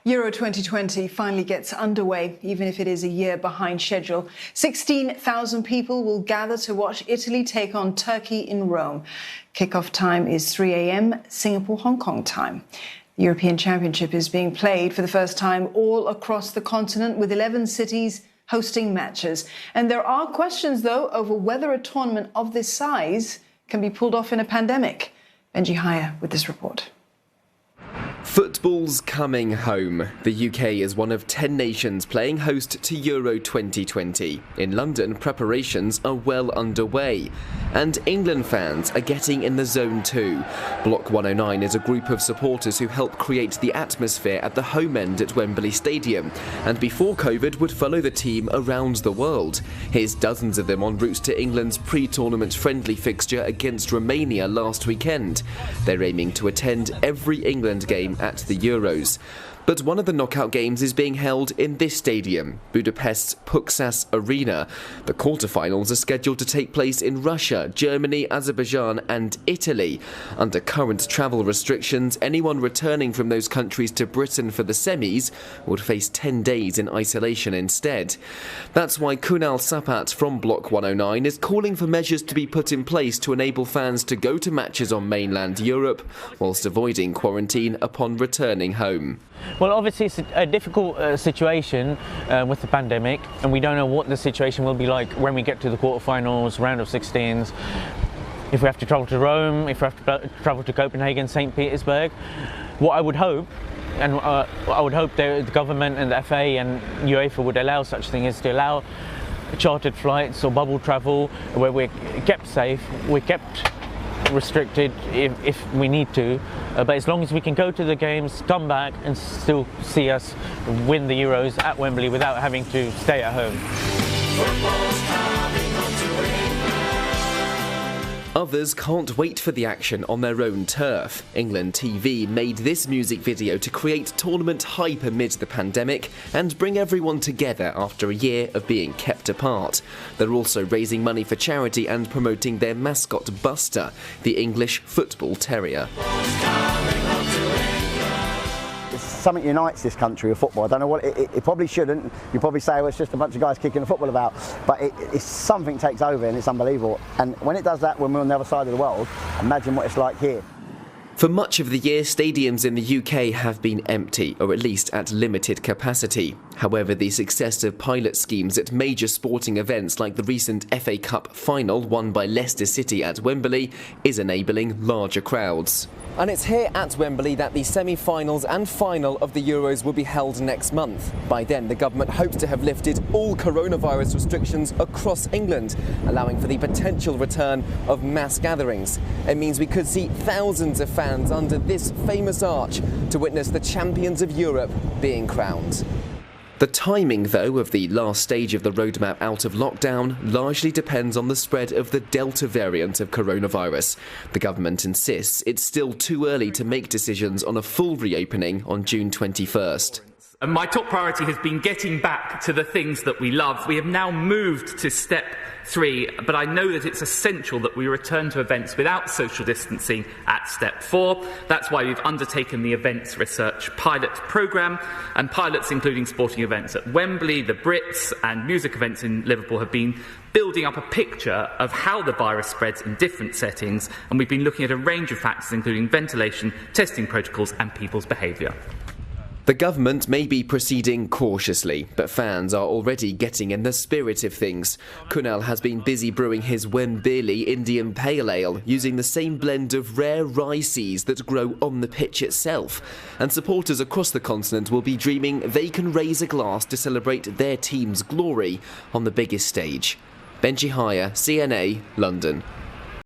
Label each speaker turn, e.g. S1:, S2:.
S1: Euro 2020 finally gets underway, even if it is a year behind schedule. 16,000 people will gather to watch Italy take on Turkey in Rome. Kickoff time is 3 a.m. Singapore-Hong Kong time. The European Championship is being played for the first time all across the continent, with 11 cities hosting matches. And there are questions, though, over whether a tournament of this size can be pulled off in a pandemic. Benji Haya with this report.
S2: Football's coming home. The UK is one of 10 nations playing host to Euro 2020. In London, preparations are well underway. And England fans are getting in the zone too. Block 109 is a group of supporters who help create the atmosphere at the home end at Wembley Stadium, and before COVID would follow the team around the world. Here's dozens of them en route to England's pre-tournament friendly fixture against Romania last weekend. They're aiming to attend every England game at the Euros. But one of the knockout games is being held in this stadium, Budapest's Puksas Arena. The quarterfinals are scheduled to take place in Russia, Germany, Azerbaijan and Italy. Under current travel restrictions, anyone returning from those countries to Britain for the semis would face 10 days in isolation instead. That's why Kunal Sapat from Block 109 is calling for measures to be put in place to enable fans to go to matches on mainland Europe, whilst avoiding quarantine upon returning home.
S3: Well, obviously it's a difficult situation with the pandemic, and we don't know what the situation will be like when we get to the quarterfinals, round of 16s. If we have to travel to Rome, if we have to travel to Copenhagen, St. Petersburg. What I would hope, and I would hope the government and the FA and UEFA would allow such thing, is to allow chartered flights or bubble travel where we're kept safe, we're kept restricted if we need to, but as long as we can go to the games, come back and still see us win the Euros at Wembley without having to stay at home.
S2: Others can't wait for the action on their own turf. England TV made this music video to create tournament hype amid the pandemic and bring everyone together after a year of being kept apart. They're also raising money for charity and promoting their mascot Buster, the English football terrier.
S4: Something unites this country with football. I don't know what it probably shouldn't. You probably say, well, it's just a bunch of guys kicking the football about, but it's something takes over and it's unbelievable. And when it does that, when we're on the other side of the world, imagine what it's like here.
S2: For much of the year, stadiums in the UK have been empty, or at least at limited capacity. However, the success of pilot schemes at major sporting events like the recent FA Cup final won by Leicester City at Wembley is enabling larger crowds. And it's here at Wembley that the semi-finals and final of the Euros will be held next month. By then, the government hopes to have lifted all coronavirus restrictions across England, allowing for the potential return of mass gatherings. It means we could see thousands of fans under this famous arch to witness the champions of Europe being crowned. The timing, though, of the last stage of the roadmap out of lockdown largely depends on the spread of the Delta variant of coronavirus. The government insists it's still too early to make decisions on a full reopening on June 21st.
S5: And my top priority has been getting back to the things that we love. We have now moved to step 3, but I know that it's essential that we return to events without social distancing at step 4. That's why we've undertaken the Events Research Pilot Programme, and pilots including sporting events at Wembley, the Brits and music events in Liverpool have been building up a picture of how the virus spreads in different settings, and we've been looking at a range of factors including ventilation, testing protocols and people's behaviour.
S2: The government may be proceeding cautiously, but fans are already getting in the spirit of things. Kunal has been busy brewing his Wembili Indian Pale Ale, using the same blend of rare rye seeds that grow on the pitch itself. And supporters across the continent will be dreaming they can raise a glass to celebrate their team's glory on the biggest stage. Benji Haya, CNA, London.